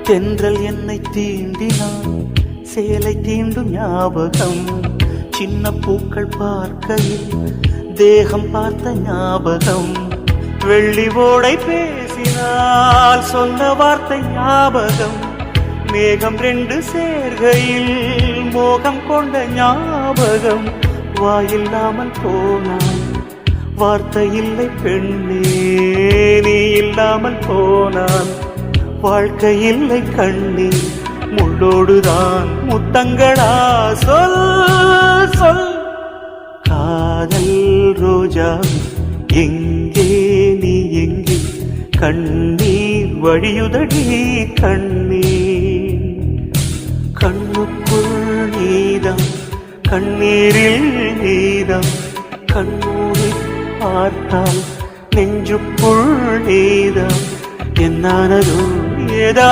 தென்றல் என்னை தீண்டினான், சேலை தீண்டும் ஞாபகம். சின்ன பூக்கள் பார்க்கையில் தேகம் பார்த்த ஞாபகம். வெள்ளி ஓடை பேசினால் சொன்ன வார்த்தை ஞாபகம். மேகம் ரெண்டு சேர்கையில் மோகம் கொண்ட ஞாபகம். வாயில்லாமல் போனான், வார்த்தை இல்லை பெண்ணே, நீ இல்லாமல் போனான். வாழ்க்கை இல்லை கண்ணே, முள்ளோடுதான் முத்தங்களா? சொல் சொல். காதல் ரோஜா எங்கே, நீ எங்கே? கண்ணீர் வழியுதடி கண்ணீர். கண்ணுக்குள் நீதான், கண்ணீரில் நீதான். கண்ணூரை பார்த்தால் நெஞ்சுக்குள் நீதான். என்னானதோ ஏதா